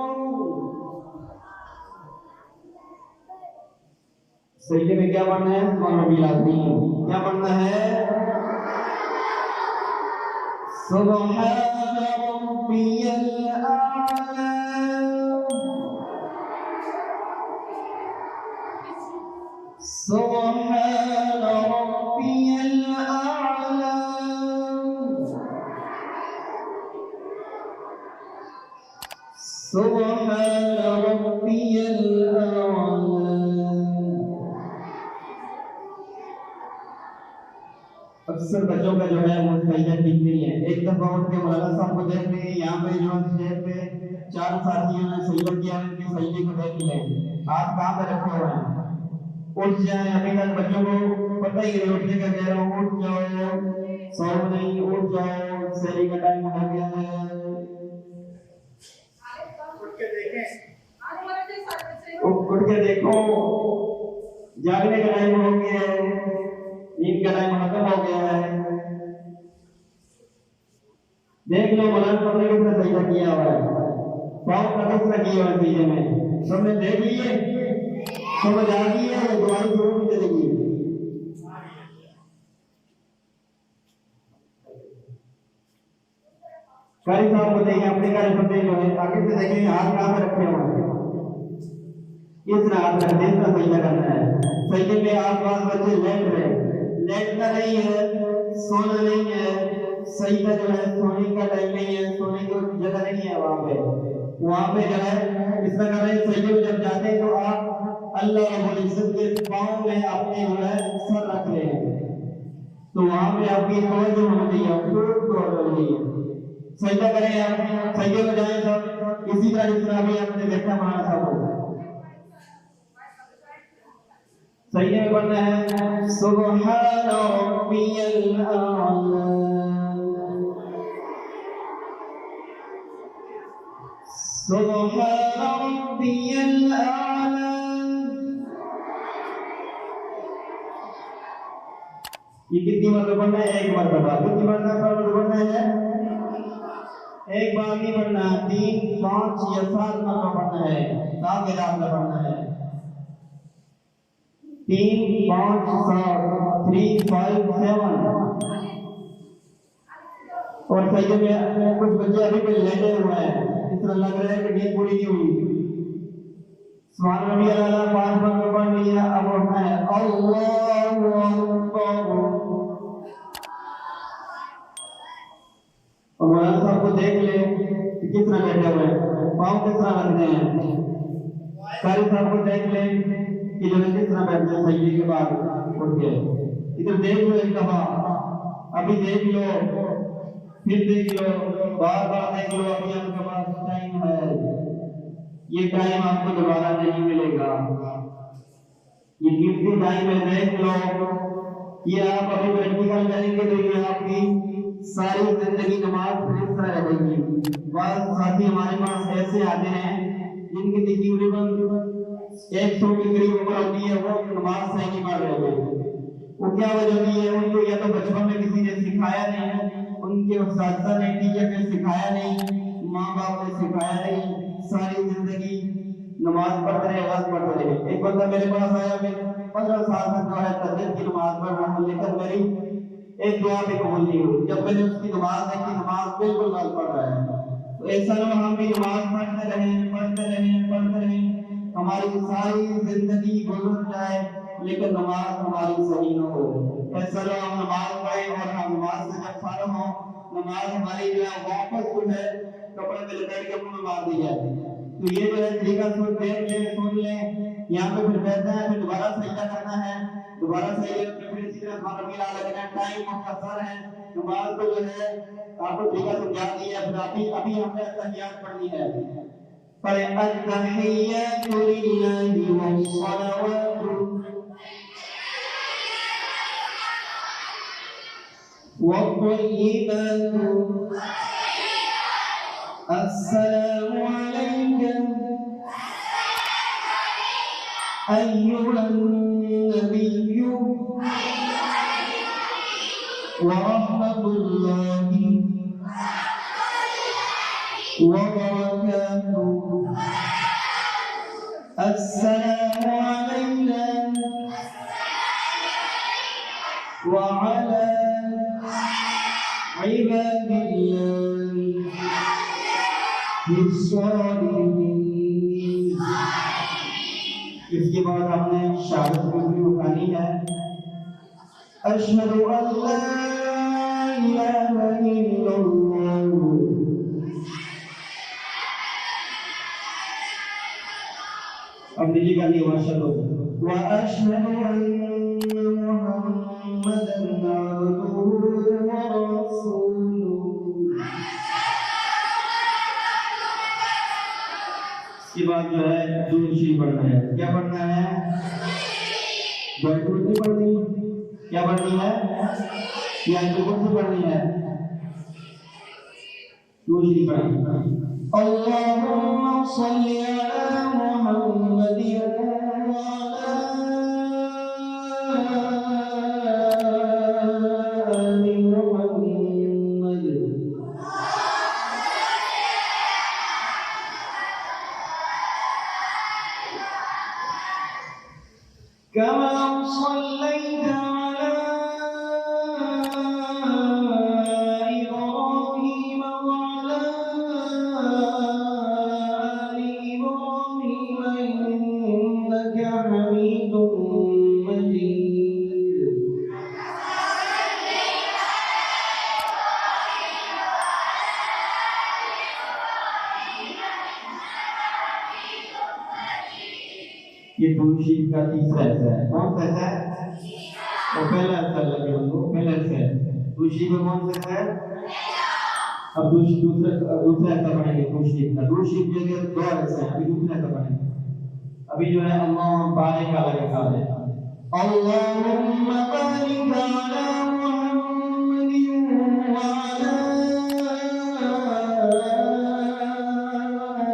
سجدے میں کیا پڑھنا ہے؟ سبحان ربی العظیم۔ کیا پڑھنا ہے؟ سبحان ربی الاعلی، سبحان ربی الاعلی، سبحان ربی الاعلی۔ اکثر بچوں کا جو ہے وہ سجدہ ٹھیک نہیں ہے. ایک دفعہ اٹھ کے مولانا صاحب کو دیکھ لیں, یہاں پہ جو اسٹیج پہ 4 ساتھیوں نے سجدہ کیا ہے, ان کے سجدے کو دیکھ لیں, ہاتھ کہاں پہ رکھے ہوئے ہیں, اٹھ جائیں. ابھی تک بچوں کو پتہ ہی نہیں اٹھنے کا, کہہ رہا ہوں اٹھ جاؤ, سو نہیں, اٹھ جاؤ, سحری کا ٹائم ہو گیا ہے. اٹھ کے دیکھیں, اٹھ کے دیکھو, جاگنے کا ٹائم ہو گیا ہے, نیند کا ٹائم ختم ہو گیا ہے. دیکھ لو مولانا صاحب نے کس نے سجدہ کیا ہوا ہے, پاؤں کا کس نے کیا ہوا ہے سجدے میں, سب نے دیکھ لیے, سمجھ آ گئی ہے, دوبارہ ضرور بھی چلے گی. قاری صاحب کو دیکھیں, اپنے قاری بندے جو ہے آگے سے دیکھیں ہاتھ کہاں پہ رکھے ہوئے ہیں, اس طرح ہاتھ رکھ دیں, اس طرح سجدہ کرنا ہے. سجدے میں آس پاس بچے لیٹ رہے, لیٹنا نہیں ہے, سونا نہیں ہے. سجدہ جو ہے سونے کا ٹائم نہیں ہے, سونے کی جگہ نہیں ہے وہاں پہ. وہاں پہ جو ہے اس طرح کر رہے ہیں, سجدے میں جب جاتے ہیں تو آپ اللہ رب العزت کے پاؤں میں اپنے جو ہے سر رکھ رہے ہیں, تو وہاں پہ آپ کی توجہ ہونا چاہیے, خوب توجہ ہونی چاہیے. سجدہ کریں آپ, سجدے میں جائیں سب اسی طرح جس طرح بھی آپ نے دیکھا مولانا صاحب کو. سجدے میں پڑھنا ہے سبحان ربی الاعلی, سبحان ربی الاعلی. یہ کتنی مرتبہ پڑھنا ہے, ایک مرتبہ. کتنی مرتبہ پڑھنا ہے, ایک بار نہیں پڑھنا, 3, 5 یا 7 مرتبہ پڑھنا ہے, نام کے نام سے پڑھنا ہے. 3, 5, 7, 3, 5, 7. اور سجدے میں کچھ بچے ابھی بھی لیٹے ہوئے ہیں, اس طرح لگ رہا ہے کہ نیند پوری نہیں ہوئی. سبحان ربی الاعلی 5 مرتبہ پڑھ لیا, اب اٹھنا ہے اللہ اکبر. اور مولانا صاحب کو دیکھ لیں کہ کس طرح بیٹھے ہوئے ہیں, پاؤں کس طرح رکھتے ہیں. قاری صاحب کو دیکھ لیں کہ جو ہے کس طرح بیٹھتے ہیں سجدے کے بعد اٹھ کے. ادھر دیکھ لو ایک دفعہ, ابھی دیکھ لو, پھر دیکھ لو, بار بار دیکھ لو. ابھی آپ کے پاس ٹائم ہے, یہ ٹائم آپ کو دوبارہ نہیں ملے گا, یہ قیمتی ٹائم ہے. دیکھ لو, یہ آپ ابھی پریکٹیکل کریں گے تو یہ آپ کی ساری زندگی نماز پر اس طرح رہے گی. بعض ساتھی ہمارے پاس ایسے آتے ہیں جن کی تقریباً 100 کے قریب عمر ہوتی ہے, وہ نماز صحیح نہیں پڑھ رہے ہوتے. وہ کیا وجہ ہوتی ہے, ان کو یا تو بچپن میں کسی نے سکھایا نہیں, ان کے اساتذہ نے ٹیچر نے سکھایا نہیں, ماں باپ نے سکھایا نہیں, ساری زندگی نماز پڑھتے رہے, غلط پڑھتے رہے. ایک بندہ میرے پاس آیا, میں 15 سال تک جو ہے تہجد کی نماز پڑھ رہا ہوں, لیکن میری ایک دعا بھی قبول نہیں ہوئی. جب میں نے اس کی نماز دیکھی, نماز بالکل غلط پڑھ رہا ہے. تو ایسا نہ ہم بھی نماز پڑھتے رہیں, پڑھتے رہیں, پڑھتے رہیں, ہماری ساری زندگی گزر جائے لیکن نماز ہماری صحیح نہ ہو. ایسا نہ ہم نماز پڑھیں اور ہم نماز سے جب فارغ ہوں, نماز ہماری جو ہے واپس جو ہے کپڑے میں لپیٹ کے منہ میں مار دی جائے. تو یہ جو ہے طریقہ سن لیں, یہاں پہ پھر بیٹھنا ہے, پھر دوبارہ سجدہ کرنا ہے, دوبارہ سجدہ پھر اسی طرح سبحان ربی الاعلی کرنا ہے. ٹائم مختصر ہے, نماز کو جو ہے آپ کو طریقہ سمجھا دیا ہے. پھر ابھی ہم نے تحیات پڑھنی ہے. پڑھے التحیات للہ والصلوات والطیبات السلام علیکم ایھا النبی ورحمۃ اللہ وبرکاتہ. السلام علینا وعلی عباد اللہ الصالحین. اس کے بعد ہم نے شہادت بھی اٹھانی ہے. اشہد ان لا الہ الا اللہ اب دیجیے گا نہیں واشهد واشهد ان محمدا عبده ورسوله. اس کے بعد جو ہے درود شریف پڑھنا ہے. کیا پڑھنا ہے؟ درود نہیں پڑھنی. کیا پڑھنی ہے؟ یا درود پڑھنی ہے. درود شریف پڑھنا. اللهم صل على محمد وعلى آل محمد كما صليت على إبراهيم وعلى آل إبراهيم إنك حميد مجيد. یہ درود شریف کا تیسرا حصہ ہے. کون سا حصہ ہے؟ وہ پہلا حصہ لگے ہم کو. پہلا حصہ ہے درود شریف میں. کون سا حصہ ہے؟ اب دوسرا حصہ پڑھیں گے درود شریف کا. درود شریف جو ہے دو حصے ہیں. ابھی دوسرا حصہ پڑھیں گے. ابھی جو ہے اللہ بارک کا لگا ہے. اللهم بارك على محمد وعلى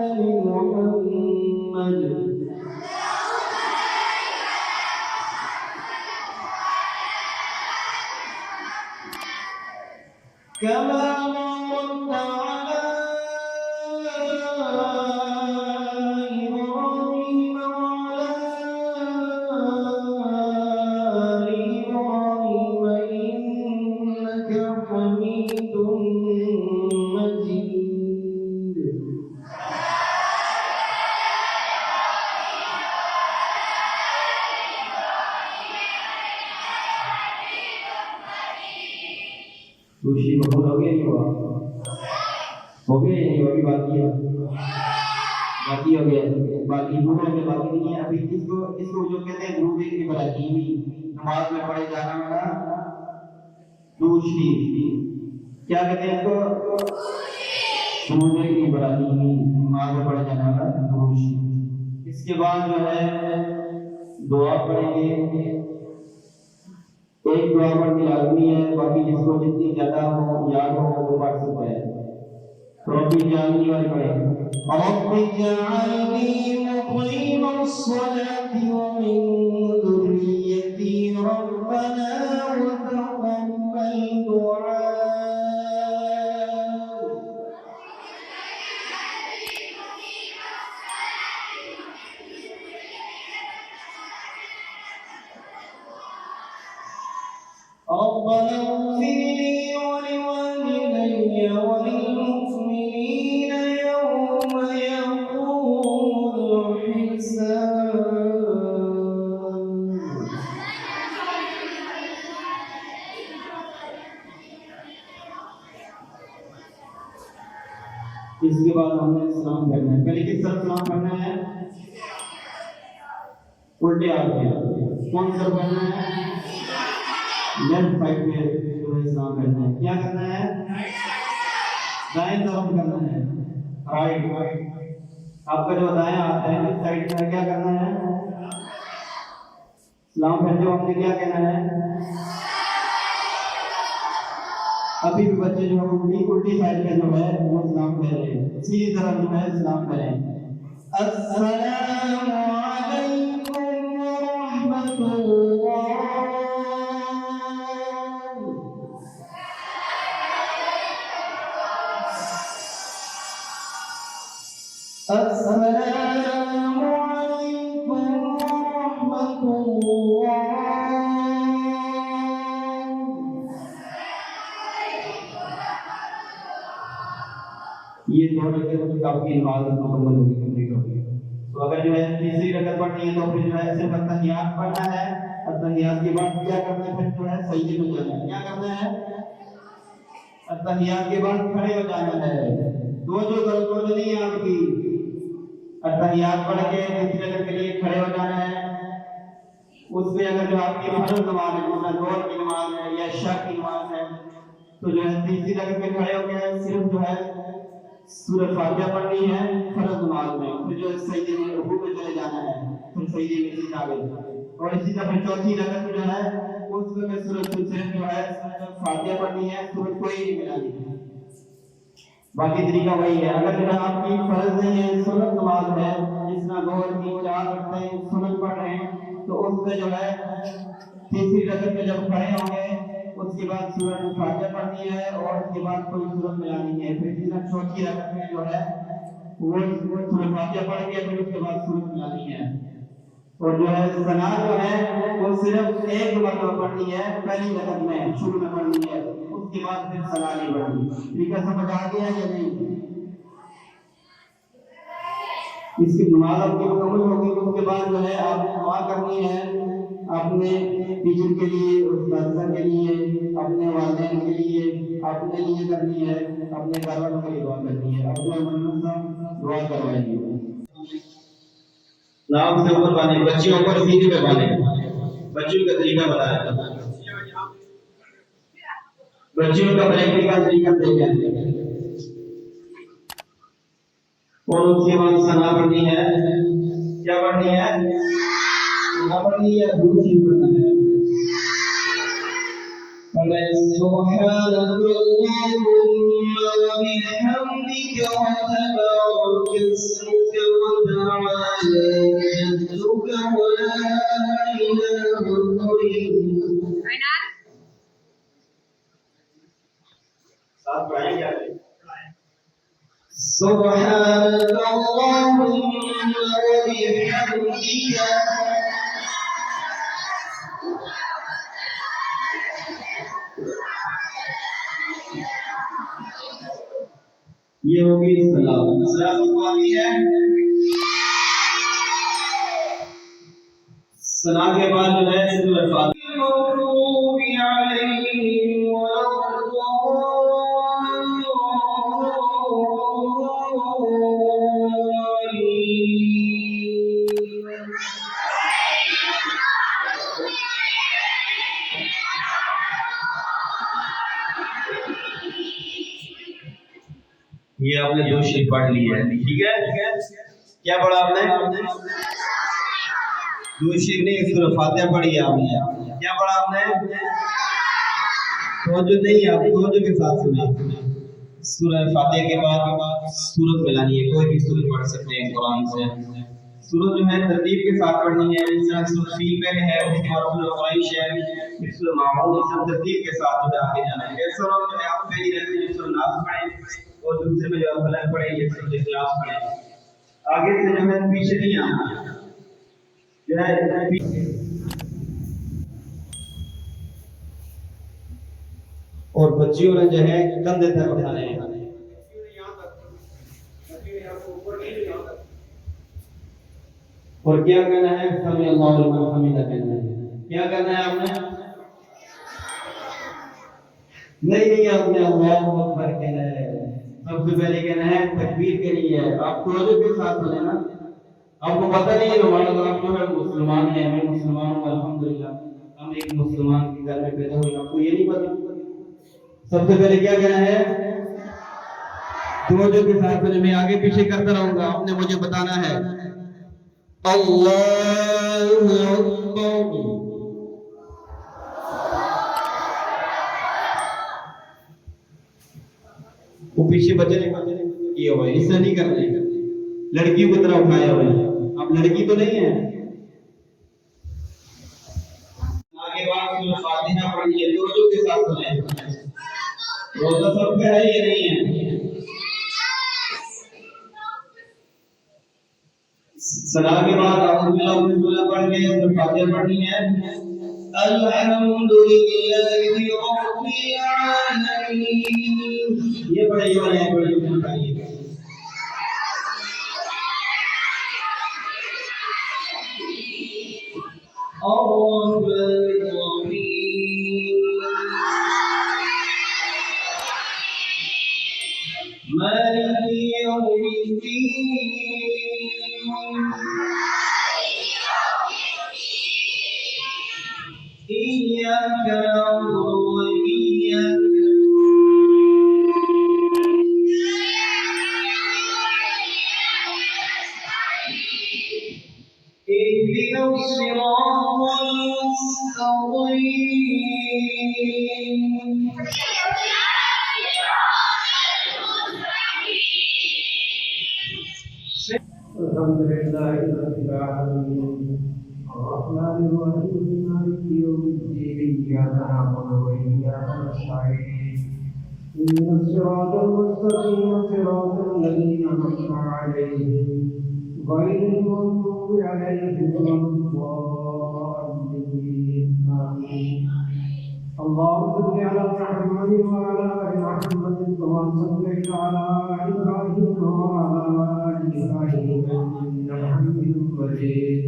آل محمد كما باركت على إبراهيم وعلى آل إبراهيم إنك حميد مجيد. دوسری بہت ہو گیا نہیں ہوا؟ ہو گیا نہیں ہوا؟ ابھی باقی ہے. باقی ہو گیا. باقی پورا میں باقی نہیں ہے. ابھی اس کو جو کہتے ہیں درود ابراہیمی نماز میں پڑھے جانا والا درود شریف. کیا کہتے ہیں اس کو؟ درود ابراہیمی نماز میں پڑھے جانا والا درود شریف. اس کے بعد جو ہے دعا پڑھیں گے. ایک دعا پڑھنی لازمی ہے. باقی جس کو جتنی زیادہ ہو یاد ہو وہ پڑھ سکتا ہے. رب اجعلنی والی پڑھیں. رب اجعلنی مقیم الصلاة ومن ذریتی ربنا وتقبل دعاء. ربنا اغفر لي ولوالدي وللمؤمنين يوم يقوم الحساب. اس کے بعد ہم نے سلام کرنا ہے. پہلے کس طرف سلام کرنا ہے؟ الٹے ہاتھ سے. کون سی طرف کرنا ہے؟ لیفٹ سائڈ پہ جو ہے سلام کرنا ہے. کیا کرنا ہے؟ دائیں طرف کرنا ہے. رائٹ. آپ کا جو دائیں ہاتھ ہے اس سائڈ میں کیا کرنا ہے؟ سلام کرتے ہو ہم نے کیا کہنا ہے؟ ابھی بھی بچے جو الٹی سائڈ پہ جو ہے وہ سلام کر رہے ہیں. سیدھی طرف جو ہے سلام کریں. السلام علیکم ورحمۃ اللہ. السلام علیکم ورحمۃ اللہ. یہ دو رکعت آپ کی نماز مکمل ہوگی, کمپلیٹ ہوگی. تو اگر جو ہے تیسری رکعت پڑھنی ہے تو پھر جو ہے صرف التحیات پڑھنا ہے. التحیات کے بعد کیا کرنا ہے؟ پھر جو ہے سجدے میں جانا ہے. کیا کرنا ہے؟ التحیات کے بعد کھڑے ہو جانا ہے. توجہ نہیں ہے آپ کی. التحیات پڑھ کے تیسری رکعت کے لیے کھڑے ہو جانا ہے. اس میں اگر جو آپ کی فرض نماز ہے جس طرح ظہر کی نماز ہے یا عشاء کی نماز ہے تو جو ہے تیسری رکعت میں کھڑے ہو کے صرف جو ہے سورۃ فاتحہ پڑھنی ہے فرض نماز میں، پھر جو سجدے میں رکوع میں چلے جانا ہے، پھر سجدے میں سیدھا گئے، اور اسی طرح پھر چوتھی رکعت میں جو ہے اس میں سورۃ صرف جو ہے فاتحہ پڑھنی ہے، سورۃ کوئی نہیں ملانی ہے، باقی طریقہ وہی ہے۔ اگر جو آپ کی فرض نہیں ہے سنت نماز ہے جس طرح ظہر کی 4 رکعتیں سنت پڑھ رہے ہیں تو اس میں جو ہے تیسری رکعت میں جب کھڑے ہوں گے اس کے بعد سورۃ فاتحہ پڑھنی ہے اور اس کے بعد کوئی سورت ملانی ہے، پھر اسی طرح چوتھی رکعت میں جو ہے وہ سورۃ فاتحہ پڑھ کے پھر اس کے بعد سورت ملانی ہے، اور جو ہے ثنا جو ہے وہ صرف ایک مرتبہ پڑھنی ہے، پہلی رکعت میں شروع میں پڑھنی ہے، اس کے بعد پھر ثنا نہیں پڑھنی۔ ٹھیک ہے، سمجھ آ گیا یا نہیں؟ اس کی نماز آپ کی مکمل ہوگی تو اس کے بعد جو ہے آپ نے دعا کرنی ہے اپنے ٹیچر کے لیے، اساتذہ کے لیے، اپنے والدین کے لیے، اپنے لیے کرنی ہے، اپنے گھر والوں کے لیے دعا کرنی ہے، اپنے منظم دعا کروائیں گے۔ نام سے اوپر باندھے، بچیوں پر سیدھے پہ باندھے، بچیوں کا طریقہ بتایا، بچیوں کا پریکٹیکل طریقہ دیکھیں، اور اس کے بعد ثنا پڑھنی ہے، کیا پڑھنی ہے؟ ثنا پڑھنی ہے، دوسری پڑھنا ہے، سبحان اللهم وبحمدك وتبارك اسمك وتعالى جدك ولا إله غيرك۔ ساتھ پڑھائیں گے آگے۔ سبحانك اللهم وبحمدك یہ ہوگی سلام۔ سلام پڑھنی ہے، سلام کے بعد جو ہے سورۃ فاتحہ المغضوب علیہم ولا یہ آپ نے 2 شریف پڑھ لی ہے، ٹھیک ہے؟ کیا پڑھا آپ نے؟ 2 شریف نہیں، سورۃ فاتحہ پڑھی ہے آپ نے۔ کیا پڑھا آپ نے؟ توجہ نہیں، آپ توجہ کے ساتھ سنیں۔ سورۃ فاتحہ کے بعد سورت ملانی ہے، کوئی بھی سورت پڑھ سکتے ہیں قرآن سے۔ سورت جو ہے ترتیب کے ساتھ پڑھنی ہے، جس طرح سورۃ فیل پہلے ہے، اس کے بعد سورۃ قریش ہے، پھر سورۃ ماعون، اس طرح ترتیب کے ساتھ جو ہے آگے جانا ہے۔ ایسا نہ ہو کہ آپ پہلی رکعت میں سورۃ ناس پڑھیں اور دوسرے میں جو ہے فلق پڑھیں یا سورۃ اخلاص پڑھیں، آگے سے جو ہے پیچھے نہیں آنا جو ہے۔ اور بچیوں نے جو ہے کندھے تک اٹھانے ہیں، اور کیا کہنا ہے؟ سمیع اللہ لمن حمدہ کہنا ہے۔ کیا کرنا ہے آپ نے؟ نہیں آپ نے اللہ اکبر کہنا ہے، سب سے پہلے کہنا ہے تکبیر کے لیے آپ توجہ کے ساتھ سنیں نا۔ آپ کو پتہ نہیں ہے ہمارا آپ جو ہے مسلمان ہیں، میں مسلمان ہوں الحمدللہ، ہم ایک مسلمان کے گھر میں پیدا ہوئے، آپ کو یہ نہیں پتہ؟ سب سے پہلے کیا کہنا ہے؟ توجہ کے ساتھ سنیں، میں آگے پیچھے کرتا رہوں گا، آپ نے مجھے بتانا ہے اللہ اکبر، وہ پیچھے بچے نہیں یہ ہوئے، اس سے نہیں کرنا ہے، لڑکیوں کی طرح اٹھایا ہوئے ہیں، اب لڑکی تو نہیں ہے۔ آگے بات سورۃ فاتحہ پڑھنی ہے، توجہ کے ساتھ سنیں، روزہ سب کا ہے یہ نہیں ہے۔ سلام کے بعد اعوذ باللہ من الشیطان پڑھ کے سورۃ فاتحہ پڑھنی ہے۔ الحمدللہ رب العالمین، یہ پڑھیے اور یہ پڑھیے بتائیے۔ الرحمن الرحیم مالک یوم الدین إياك نعبد وإياك اهدنا الصراط المستقيم الحمد لله رب العالمين الرحمن الرحيم مالك يوم الدين إياك نعبد وإياك نستعين اهدنا الصراط المستقيم صراط الذين أنعمت عليهم غير المغضوب عليهم ولا الضالين آمين اللهم صل على محمد وعلى آل محمد كما صليت على إبراهيم وعلى آل إبراهيم إنك حميد مجيد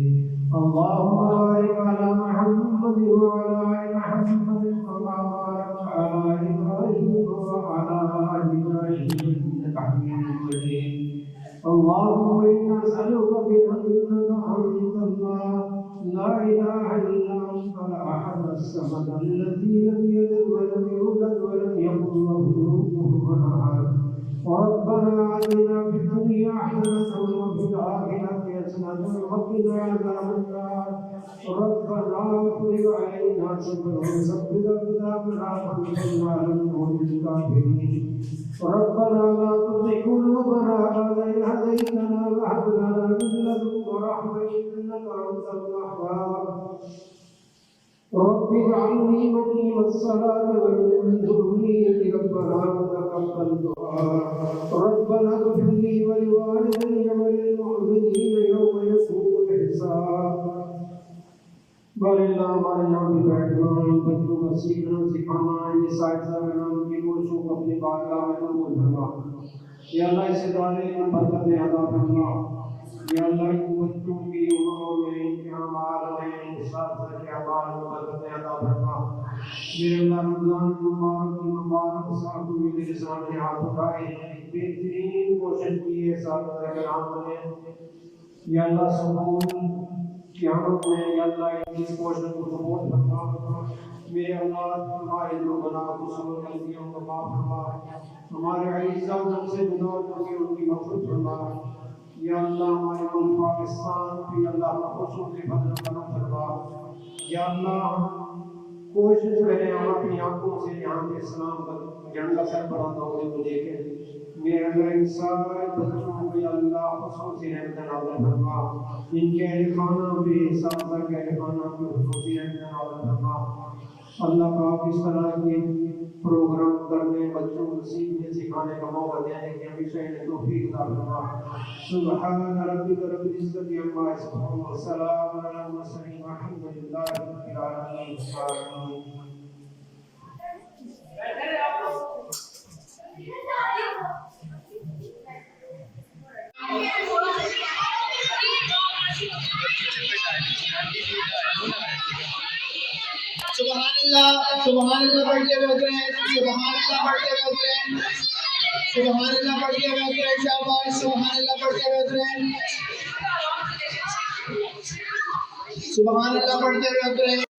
اللهم بارك على محمد وعلى آل محمد كما باركت على إبراهيم وعلى آل إبراهيم إنك حميد مجيد اللهم إنا نسألك بأنك أنت الله لا إله إلا أنت الأحد الصمد الذي لم يلد ولم يولد ولم يكن له كفوا أحد ربنا آتنا في الدنيا حسنة وفي الآخرة حسنة وقنا عذاب النار ربنا افرغ علينا صبرا وثبت أقدامنا وانصرنا على القوم الكافرين ربنا لا تزغ قلوبنا بعد إذ هديتنا وهب لنا من لدنك رحمة إنك أنت الوهاب رب اجعلني مقيم الصلاة ومن ذريتي ربنا وتقبل دعاء ربنا اغفر لي ولوالدي وللمؤمنين يوم يقوم الحساب بارنا ہمارے یہاں بھی بیٹھنا بچوں کا سیکھنا سکھانا یہ سائنسداں کی کوششوں کو اپنی بارگاہ میں قبول فرما یا اللہ اس ادارے میں برکت عطا فرما یا اللہ ان بچوں کی عمروں میں ان کے اعمال میں اساتذہ کے اعمال میں برکت عطا فرما میرے اللہ رمضان مبارک کی مبارک ساتھ میرے سامنے ہاتھ اٹھائے بہترین کوشش کی ہے اساتذہ کرام نے یا اللہ سکون قیامت میں یا اللہ اس کوشش کو قبول فرما میرے اللہ ہمارے جو گناہ قصور غلطیوں کو معاف فرما ہمارے عزیزاں ہم سے جدا ہو کے ان کی مغفرت فرما یا اللہ ہمارے ملک پاکستان بھی اللہ خصوصی فضل و کرم فرما یا اللہ کوشش کریں ہم اپنی آنکھوں سے یہاں کے اسلام کا جھنڈا سر بلند ہونے کو دیکھیں میرے اللہ ان سارے بچوں کو یا اللہ خصوصی رحمت نازل فرما ان کے اہل خانہ بھی اساتذہ کے اہل خانہ بھی خصوصی رحمت نازل فرما اللہ پاک اس طرح کے پروگرام کرنے بچوں کو سیکھنے سکھانے کا موقع دینے کی ہمیشہ انہیں توفیق عطا فرما سبحان ربک رب العزت عما یصفون وسلام علی المرسلین والحمد للہ رب العالمین سبحان اللہ پڑھتے ہوئے اتریں سبحان اللہ پڑھتے ہوئے اتریں سبحان اللہ پڑھتے ہوئے اتریں شاباش سبحان اللہ پڑھتے ہوئے اتریں سبحان اللہ پڑھتے ہوئے اتریں